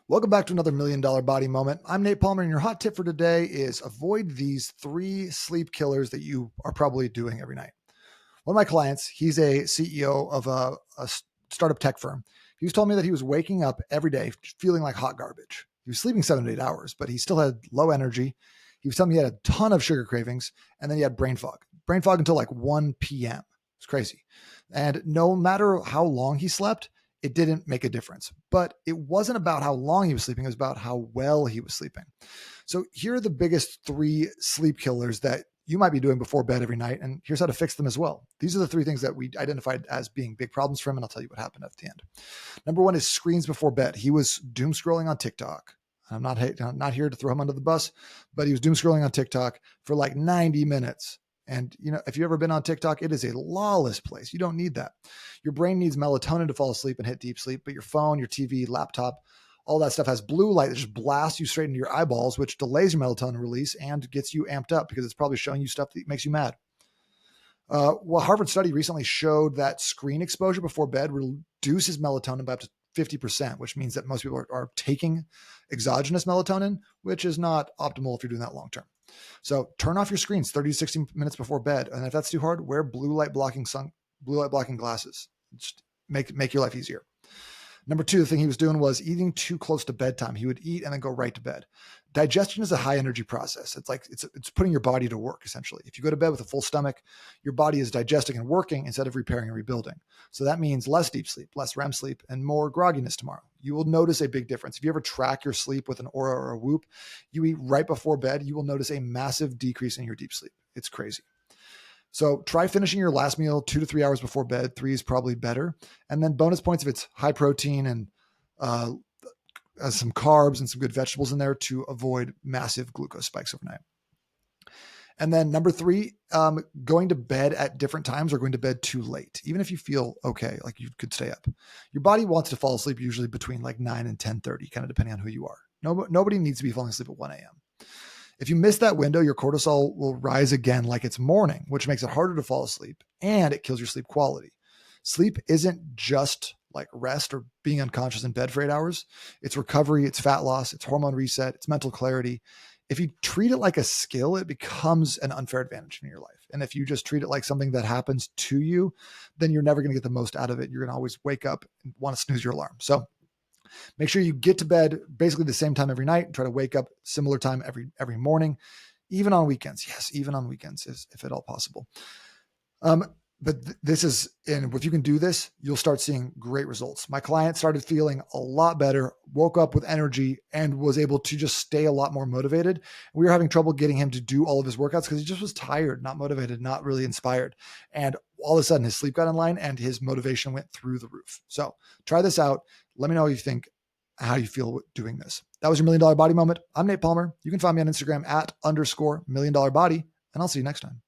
Welcome back to another $1 million body moment. I'm Nate Palmer, and your hot tip for today is avoid these 3 sleep killers that you are probably doing every night. One of my clients, he's a CEO of a startup tech firm. He was told me that he was waking up every day feeling like hot garbage. He was sleeping 7 to 8 hours, but he still had low energy. He was telling me he had a ton of sugar cravings, and then he had brain fog until like 1 p.m. It's crazy. And no matter how long he slept, it didn't make a difference. But it wasn't about how long he was sleeping, it was about how well he was sleeping. So here are the biggest 3 sleep killers that you might be doing before bed every night. And here's how to fix them as well. These are the 3 things that we identified as being big problems for him. And I'll tell you what happened at the end. Number 1 is screens before bed. He was doom scrolling on TikTok. I'm not here to throw him under the bus, but he was doom scrolling on TikTok for like 90 minutes. And if you've ever been on TikTok, it is a lawless place. You don't need that. Your brain needs melatonin to fall asleep and hit deep sleep, but your phone, your TV, laptop, all that stuff has blue light that just blasts you straight into your eyeballs, which delays your melatonin release and gets you amped up because it's probably showing you stuff that makes you mad. Well, Harvard study recently showed that screen exposure before bed reduces melatonin by up to 50%, which means that most people are taking exogenous melatonin, which is not optimal if you're doing that long term. So turn off your screens 30 to 60 minutes before bed. And if that's too hard, wear blue light blocking glasses. Just make your life easier. Number 2, the thing he was doing was eating too close to bedtime. He would eat and then go right to bed. Digestion is a high energy process. It's like it's putting your body to work, essentially. If you go to bed with a full stomach, your body is digesting and working instead of repairing and rebuilding. So that means less deep sleep, less REM sleep, and more grogginess tomorrow. You will notice a big difference. If you ever track your sleep with an Oura or a Whoop, you eat right before bed, you will notice a massive decrease in your deep sleep. It's crazy. So try finishing your last meal 2 to 3 hours before bed. 3 is probably better. And then bonus points if it's high protein and some carbs and some good vegetables in there to avoid massive glucose spikes overnight. And then number 3, going to bed at different times or going to bed too late, even if you feel okay, like you could stay up. Your body wants to fall asleep usually between like 9 and 10:30, kind of depending on who you are. Nobody needs to be falling asleep at 1 a.m. If you miss that window, your cortisol will rise again like it's morning, which makes it harder to fall asleep, and it kills your sleep quality. Sleep isn't just like rest or being unconscious in bed for 8 hours. It's recovery, it's fat loss, it's hormone reset, it's mental clarity. If you treat it like a skill, it becomes an unfair advantage in your life. And if you just treat it like something that happens to you, then you're never going to get the most out of it. You're going to always wake up and want to snooze your alarm. So make sure you get to bed basically the same time every night and try to wake up similar time every morning, even on weekends. Yes, even on weekends, if at all possible. But if you can do this, you'll start seeing great results. My client started feeling a lot better, woke up with energy, and was able to just stay a lot more motivated. We were having trouble getting him to do all of his workouts because he just was tired, not motivated, not really inspired. And all of a sudden his sleep got in line and his motivation went through the roof. So try this out. Let me know what you think, how you feel doing this. That was your $1 million body moment. I'm Nate Palmer. You can find me on Instagram @_$1 million body, and I'll see you next time.